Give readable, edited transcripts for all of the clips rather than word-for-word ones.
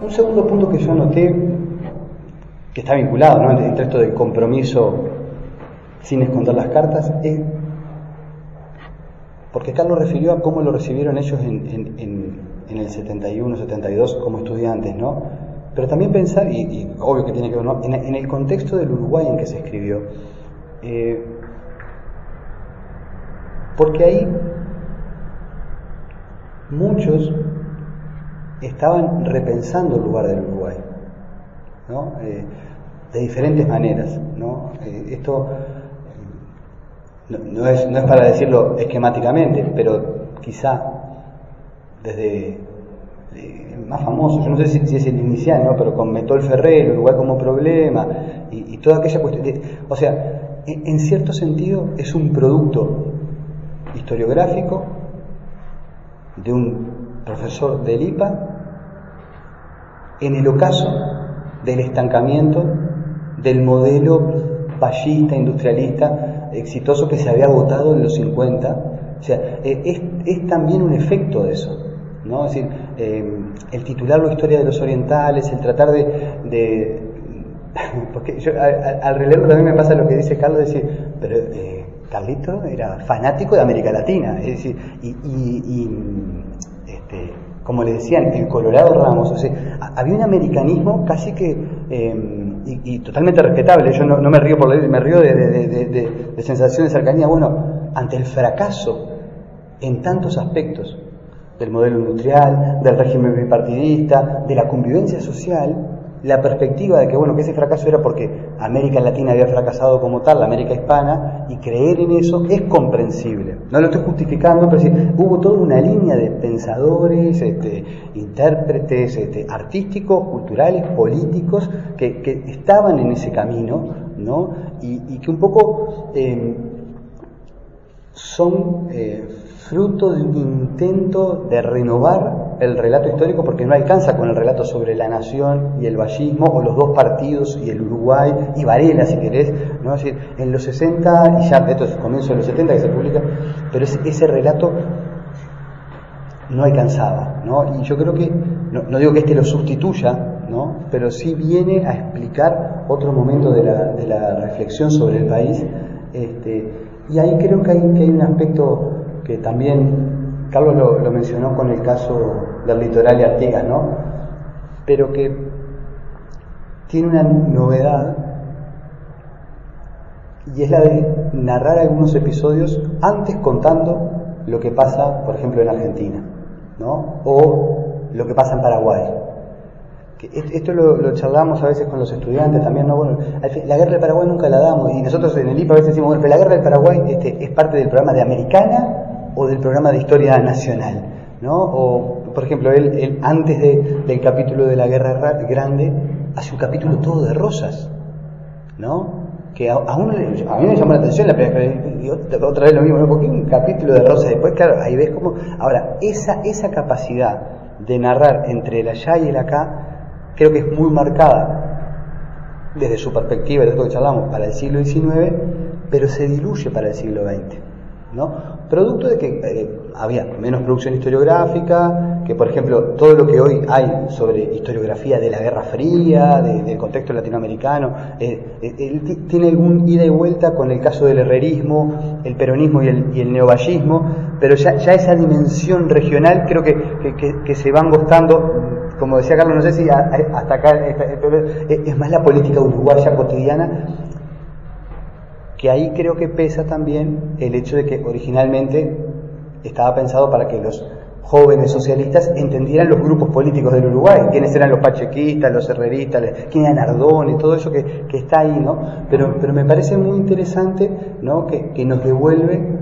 Un segundo punto que yo anoté, que está vinculado, ¿no?, entre esto del compromiso sin esconder las cartas, es porque Carlos refirió a cómo lo recibieron ellos en el 71, 72 como estudiantes, ¿no? Pero también pensar, y obvio que tiene que ver, ¿no?, en el contexto del Uruguay en que se escribió, porque ahí muchos estaban repensando el lugar del Uruguay, ¿no? De diferentes maneras, ¿no? Esto no es para decirlo esquemáticamente, pero quizá desde el más famoso, yo no sé si es el inicial, ¿no?, pero con Metol Ferrer, Uruguay como problema, y toda aquella cuestión, o sea, en cierto sentido es un producto historiográfico de un profesor del IPA en el ocaso del estancamiento del modelo fallista, industrialista, exitoso que se había agotado en los 50. O sea, es también un efecto de eso, ¿no? Es decir, el titularlo Historia de los Orientales, el tratar de porque yo al releerlo también me pasa lo que dice Carlos, decir, pero Carlito era fanático de América Latina, es decir, como le decían, el Colorado Ramos, o sea, había un americanismo casi que y totalmente respetable. Yo no me río por leer, me río de sensación de cercanía, bueno, ante el fracaso en tantos aspectos del modelo industrial, del régimen bipartidista, de la convivencia social, la perspectiva de que, bueno, que ese fracaso era porque América Latina había fracasado como tal, la América hispana, y creer en eso es comprensible. No lo estoy justificando, pero sí, hubo toda una línea de pensadores, intérpretes, artísticos, culturales, políticos, que estaban en ese camino, ¿no? Y que un poco son fruto de un intento de renovar el relato histórico, porque no alcanza con el relato sobre la nación y el vallismo, o los dos partidos y el Uruguay, y Varela, si querés, ¿no? Es decir, en los 60, y ya esto es comienzo de los 70 que se publica, pero ese relato no alcanzaba, ¿no? Y yo creo que, no digo que este lo sustituya, ¿no?, pero sí viene a explicar otro momento de la reflexión sobre el país, y ahí creo que hay un aspecto que también Carlos lo mencionó con el caso del Litoral y Artigas, ¿no?, pero que tiene una novedad, y es la de narrar algunos episodios antes contando lo que pasa, por ejemplo, en Argentina, ¿no?, o lo que pasa en Paraguay. Esto lo charlamos a veces con los estudiantes también, ¿no? Bueno, la guerra del Paraguay nunca la damos, y nosotros en el IPA a veces decimos, bueno, pero la guerra del Paraguay es parte del programa de Americana o del programa de Historia Nacional, ¿no? O, por ejemplo, él antes del capítulo de la Guerra Grande hace un capítulo todo de rosas, ¿no? Que a mí me llamó la atención la primera vez, y otra vez lo mismo, ¿no? Porque un capítulo de rosas, después, claro, ahí ves cómo. Ahora, esa capacidad de narrar entre el allá y el acá, creo que es muy marcada desde su perspectiva, de esto que charlamos, para el siglo XIX, pero se diluye para el siglo XX, ¿no? Producto de que había menos producción historiográfica, que por ejemplo todo lo que hoy hay sobre historiografía de la Guerra Fría, del contexto latinoamericano, tiene algún ida y vuelta con el caso del herrerismo, el peronismo y el neovallismo, pero ya esa dimensión regional creo que se van gostando. Como decía Carlos, no sé si hasta acá es más la política uruguaya cotidiana, que ahí creo que pesa también el hecho de que originalmente estaba pensado para que los jóvenes socialistas entendieran los grupos políticos del Uruguay, quiénes eran los pachequistas, los herreristas, quién era Nardone, todo eso que está ahí, ¿no? Pero me parece muy interesante, ¿no?, que nos devuelve,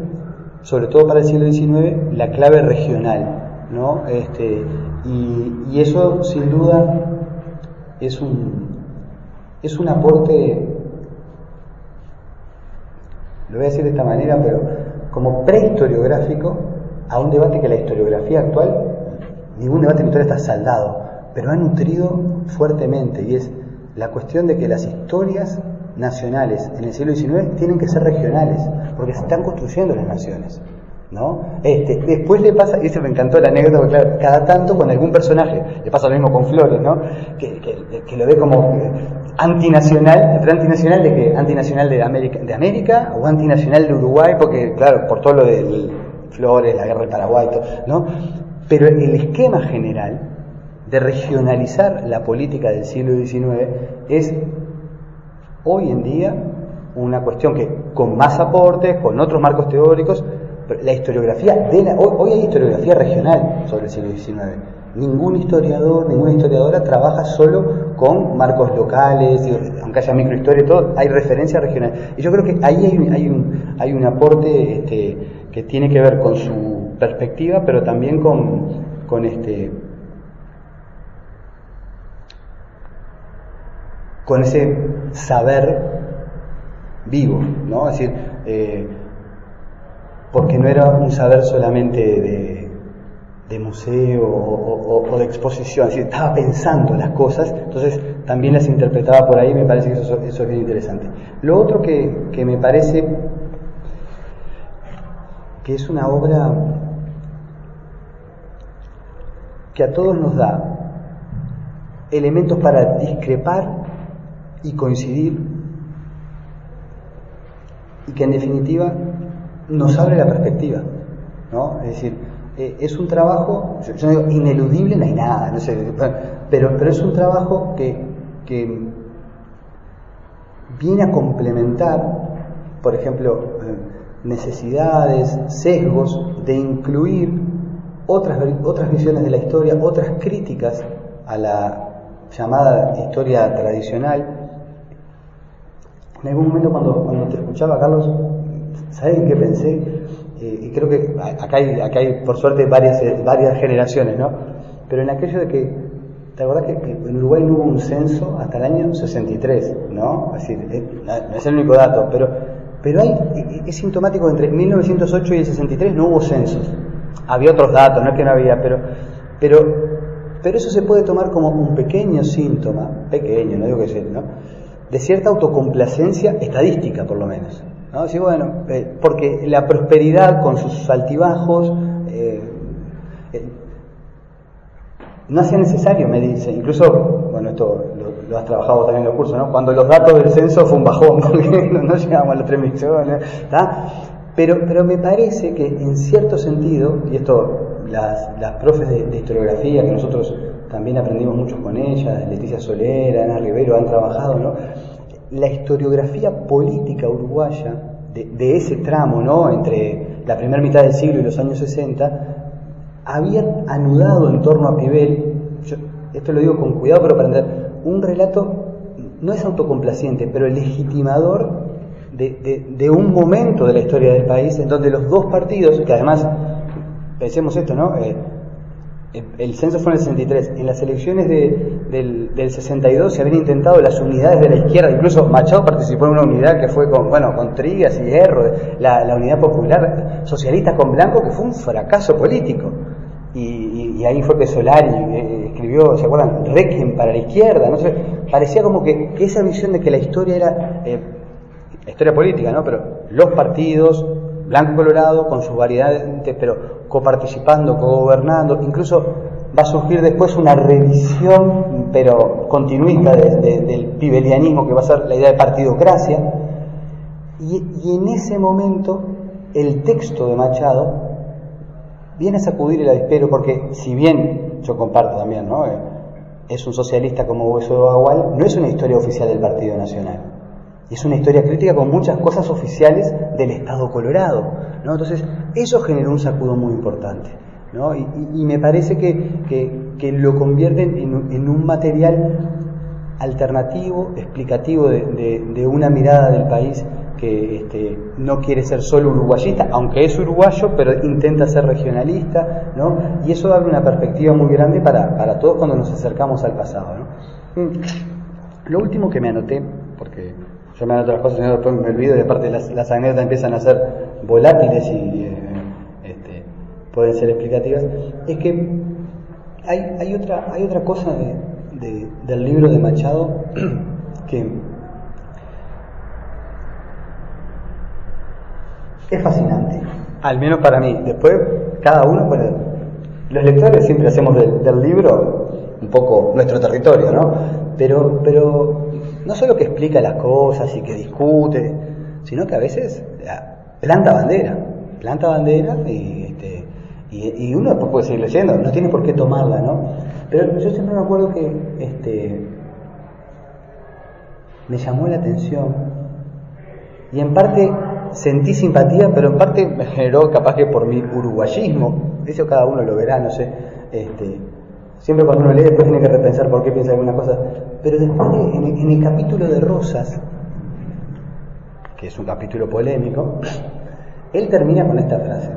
sobre todo para el siglo XIX, la clave regional, ¿no? Y eso sin duda es un aporte, lo voy a decir de esta manera, pero como prehistoriográfico a un debate que la historiografía actual, ningún debate actual está saldado, pero ha nutrido fuertemente, y es la cuestión de que las historias nacionales en el siglo XIX tienen que ser regionales, porque se están construyendo las naciones, ¿no? Después le pasa, y eso me encantó la anécdota, porque claro, cada tanto con algún personaje, le pasa lo mismo con Flores, ¿no? Que lo ve como antinacional, pero antinacional de qué? Antinacional de América o antinacional de Uruguay, porque claro, por todo lo de Flores, la guerra del Paraguay, todo, ¿no? Pero el esquema general de regionalizar la política del siglo XIX es hoy en día una cuestión que con más aportes, con otros marcos teóricos, la historiografía hoy hay historiografía regional sobre el siglo XIX. Ningún historiador, ninguna historiadora trabaja solo con marcos locales, aunque haya microhistoria y todo, hay referencia regional. Y yo creo que ahí hay un aporte que tiene que ver con su perspectiva, pero también con ese saber vivo, ¿no? Es decir, porque no era un saber solamente de museo o de exposición, es decir, estaba pensando las cosas, entonces también las interpretaba por ahí. Me parece que eso es bien interesante. Lo otro que me parece que es una obra que a todos nos da elementos para discrepar y coincidir, y que en definitiva nos abre la perspectiva, ¿no? Es decir, es un trabajo, yo no digo ineludible, no hay nada, no sé, pero es un trabajo que viene a complementar, por ejemplo, necesidades, sesgos de incluir otras visiones de la historia, otras críticas a la llamada historia tradicional. En algún momento cuando te escuchaba, Carlos, ¿sabes en qué pensé? Y creo que acá hay por suerte varias generaciones, ¿no? Pero en aquello de que, ¿te acordás que en Uruguay no hubo un censo hasta el año 63, ¿no? Es decir, no es el único dato, pero es sintomático que entre 1908 y el 63 no hubo censos. Había otros datos, no es que no había, pero eso se puede tomar como un pequeño síntoma, pequeño, no digo que sea, ¿no?, de cierta autocomplacencia estadística, por lo menos, ¿no? Sí, bueno, porque la prosperidad con sus altibajos no hacía necesario medirse. Incluso, bueno, esto lo has trabajado también en los cursos, ¿no? Cuando los datos del censo fue un bajón, porque no llegamos a las 3 millones, ¿está? Pero me parece que en cierto sentido, y esto las profes de historiografía, que nosotros también aprendimos mucho con ellas, Leticia Solera, Ana Rivero, han trabajado, ¿no? La historiografía política uruguaya de ese tramo, ¿no?, entre la primera mitad del siglo y los años 60, había anudado en torno a Pivel, esto lo digo con cuidado pero para entender, un relato, no es autocomplaciente, pero legitimador de un momento de la historia del país en donde los dos partidos, que además, pensemos esto, ¿no?, el censo fue en el 63, en las elecciones del 62 se habían intentado las unidades de la izquierda, incluso Machado participó en una unidad que fue con Trigas y Hierro, la Unidad Popular Socialista con Blanco, que fue un fracaso político, y ahí fue que Solari escribió, ¿se acuerdan?, Requiem para la izquierda, no sé, parecía como que esa visión de que la historia era la historia política, ¿no?, pero los partidos blanco colorado con sus variedades, pero coparticipando, cogobernando. Incluso va a surgir después una revisión, pero continuista del pibelianismo, que va a ser la idea de partidocracia. Y en ese momento el texto de Machado viene a sacudir el avispero, porque si bien yo comparto también, ¿no?, es un socialista como Hueso de Bagual, no es una historia oficial del Partido Nacional. Es una historia crítica con muchas cosas oficiales del Estado Colorado, ¿no? Entonces, eso generó un sacudo muy importante, ¿no? Y me parece que lo convierten en un material alternativo, explicativo de una mirada del país que no quiere ser solo uruguayista, aunque es uruguayo, pero intenta ser regionalista, ¿no? Y eso abre una perspectiva muy grande para todos cuando nos acercamos al pasado, ¿no? Lo último que me anoté, porque yo me anoto las cosas y después me olvido, y aparte las anécdotas empiezan a ser volátiles y pueden ser explicativas, es que hay otra cosa del libro de Machado que es fascinante, Al menos para mí. Después, cada uno, bueno, los lectores siempre hacemos del libro un poco nuestro territorio, ¿no? Pero no solo que explica las cosas y que discute, sino que a veces planta bandera y uno después puede seguir leyendo, no tiene por qué tomarla, ¿no? Pero yo siempre me acuerdo que me llamó la atención y en parte sentí simpatía, pero en parte me generó, capaz que por mi uruguayismo, eso cada uno lo verá, no sé, siempre cuando uno lee después tiene que repensar por qué piensa algunas cosas, pero después en el capítulo de Rosas, que es un capítulo polémico, él termina con esta frase,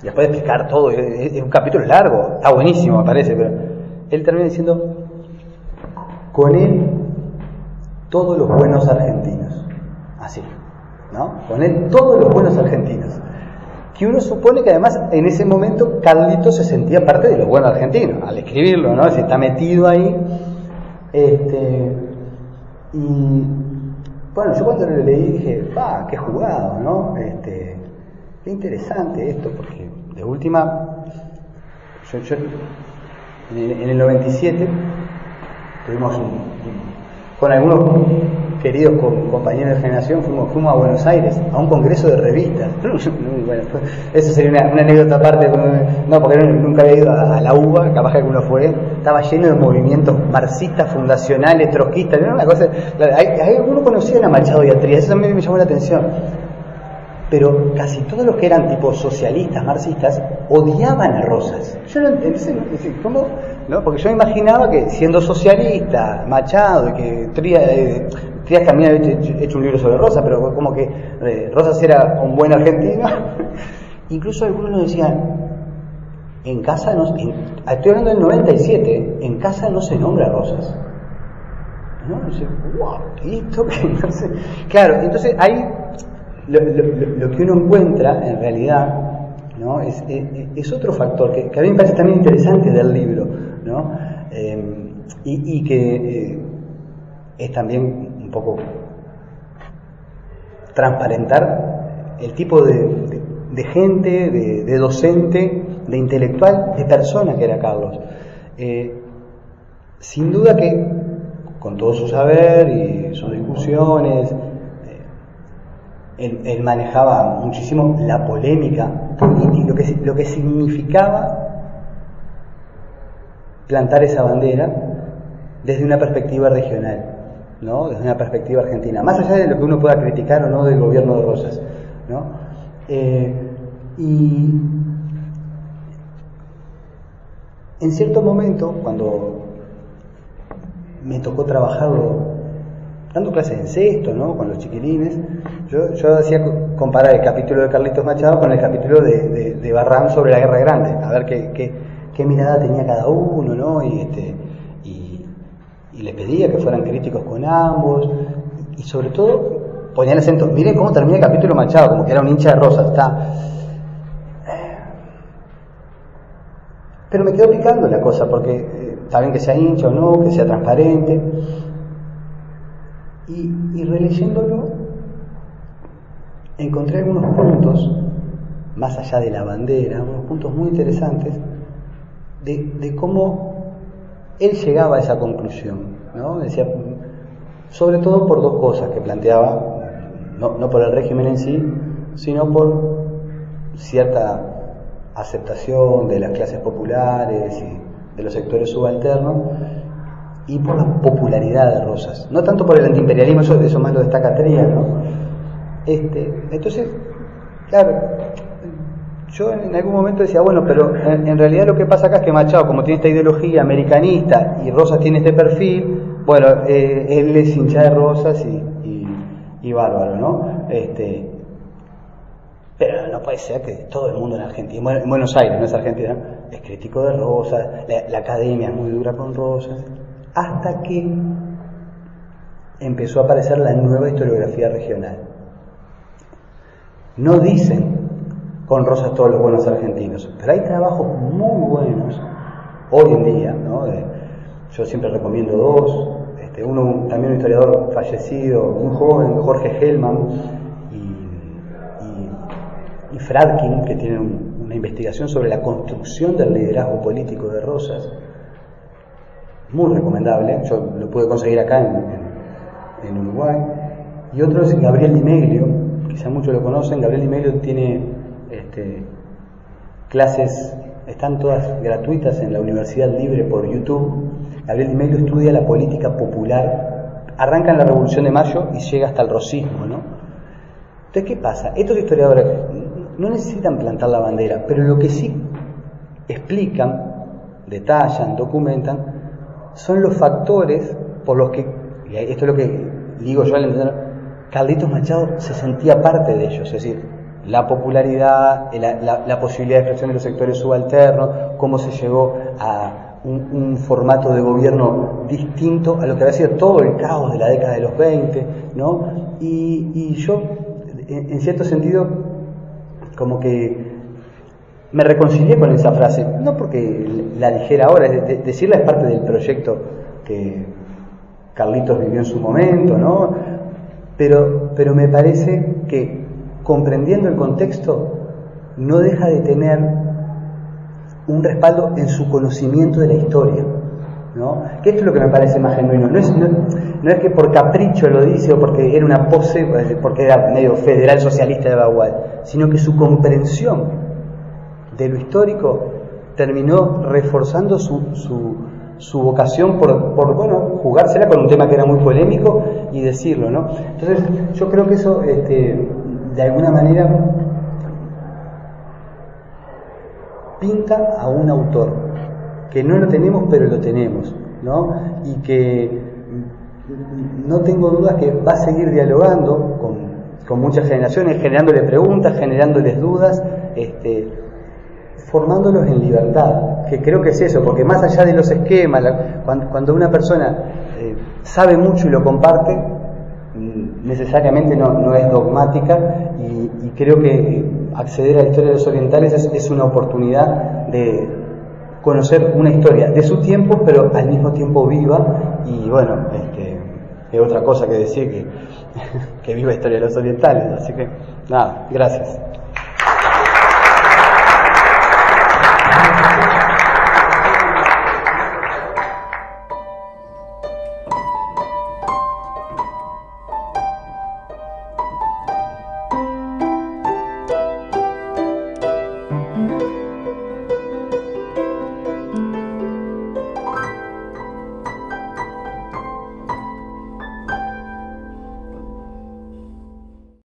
y después de explicar todo, es un capítulo largo, está buenísimo me parece, pero él termina diciendo, con él todos los buenos argentinos, así, ¿no? Con él todos los buenos argentinos, que uno supone que además en ese momento Carlitos se sentía parte de los buenos argentinos, al escribirlo, ¿no? Se está metido ahí, y bueno, yo cuando lo leí dije, qué jugado, ¿no? Qué interesante esto, porque de última, yo en el 97 tuvimos con algunos queridos compañeros de generación fuimos a Buenos Aires a un congreso de revistas. Bueno, eso sería una anécdota aparte, no, porque nunca había ido a la UBA, capaz que alguno fue, estaba lleno de movimientos marxistas, fundacionales, trotskistas, ¿no? Una cosa, algunos conocían a Machado y a Trías, eso también me llamó la atención. Pero casi todos los que eran tipo socialistas, marxistas, odiaban a Rosas. Yo no entendí, ¿cómo? ¿No? Porque yo me imaginaba que siendo socialista, Machado, y que Trías también había hecho un libro sobre Rosas, pero como que Rosas era un buen argentino. Incluso algunos nos decían, en casa, estoy hablando del 97, en casa no se nombra Rosas. ¿No? Y yo, wow, ¿y esto qué? No sé. Claro, entonces ahí lo que uno encuentra en realidad, ¿no? es otro factor que a mí me parece también interesante del libro, ¿no? Y que es también un poco transparentar el tipo de gente, de docente, de intelectual, de persona que era Carlos. Sin duda que con todo su saber y sus discusiones, él manejaba muchísimo la polémica política, lo que significaba plantar esa bandera desde una perspectiva regional, ¿no? Desde una perspectiva argentina, más allá de lo que uno pueda criticar o no del gobierno de Rosas, ¿no? Y en cierto momento, cuando me tocó trabajarlo dando clases en sexto, ¿no? Con los chiquilines, yo hacía comparar el capítulo de Carlitos Machado con el capítulo de Barran sobre la Guerra Grande, a ver qué mirada tenía cada uno, ¿no? Y les pedía que fueran críticos con ambos, y sobre todo ponía el acento, miren cómo termina el capítulo Machado, como que era un hincha de Rosas, pero me quedó picando la cosa, porque está bien que sea hincha o no, que sea transparente. Y releyéndolo encontré algunos puntos, más allá de la bandera, unos puntos muy interesantes de cómo él llegaba a esa conclusión, ¿no? Decía, sobre todo por dos cosas que planteaba, no por el régimen en sí, sino por cierta aceptación de las clases populares y de los sectores subalternos, y por la popularidad de Rosas, no tanto por el antiimperialismo, eso más lo destaca Trías, ¿no? Entonces, claro, yo en algún momento decía, bueno, pero en realidad lo que pasa acá es que Machado, como tiene esta ideología americanista y Rosas tiene este perfil, bueno, él es hincha de Rosas y bárbaro, ¿no? Pero no puede ser que todo el mundo en Argentina, en Buenos Aires, no es Argentina, es crítico de Rosas, la academia es muy dura con Rosas, hasta que empezó a aparecer la nueva historiografía regional. No dicen con Rosas todos los buenos argentinos, pero hay trabajos muy buenos hoy en día, ¿no? Yo siempre recomiendo dos, uno también un historiador fallecido, muy joven, Jorge Hellman, y Fradkin, que tiene una investigación sobre la construcción del liderazgo político de Rosas, muy recomendable, yo lo pude conseguir acá en Uruguay. Y otro es Gabriel Di Meglio, quizá muchos lo conocen. Gabriel Di Meglio tiene clases, están todas gratuitas en la Universidad Libre por YouTube. Gabriel Di Meglio estudia la política popular, arranca en la Revolución de Mayo y llega hasta el rosismo, ¿no? Entonces, ¿qué pasa? Estos historiadores no necesitan plantar la bandera, pero lo que sí explican, detallan, documentan, son los factores por los que, y esto es lo que digo yo al entender, Carlitos Machado se sentía parte de ellos, es decir, la popularidad, la posibilidad de expresión de los sectores subalternos, cómo se llegó a un formato de gobierno distinto a lo que había sido todo el caos de la década de los 20, ¿no? Y yo, en cierto sentido, como que me reconcilié con esa frase, no porque la dijera ahora, decirla es parte del proyecto que Carlitos vivió en su momento, ¿no? Pero me parece que, comprendiendo el contexto, no deja de tener un respaldo en su conocimiento de la historia, ¿no? Que esto es lo que me parece más genuino. No es que por capricho lo dice o porque era una pose, porque era medio federal socialista de Bagual, sino que su comprensión de lo histórico terminó reforzando su vocación por bueno, jugársela con un tema que era muy polémico y decirlo, ¿no? Entonces yo creo que eso de alguna manera pinta a un autor que no lo tenemos pero lo tenemos, ¿no? Y que no tengo dudas que va a seguir dialogando con muchas generaciones, generándole preguntas, generándoles dudas, formándolos en libertad, que creo que es eso, porque más allá de los esquemas, cuando una persona sabe mucho y lo comparte, necesariamente no es dogmática, y creo que acceder a la historia de los orientales es una oportunidad de conocer una historia de su tiempo, pero al mismo tiempo viva, y bueno, es otra cosa que decir que viva la historia de los orientales, así que nada, gracias.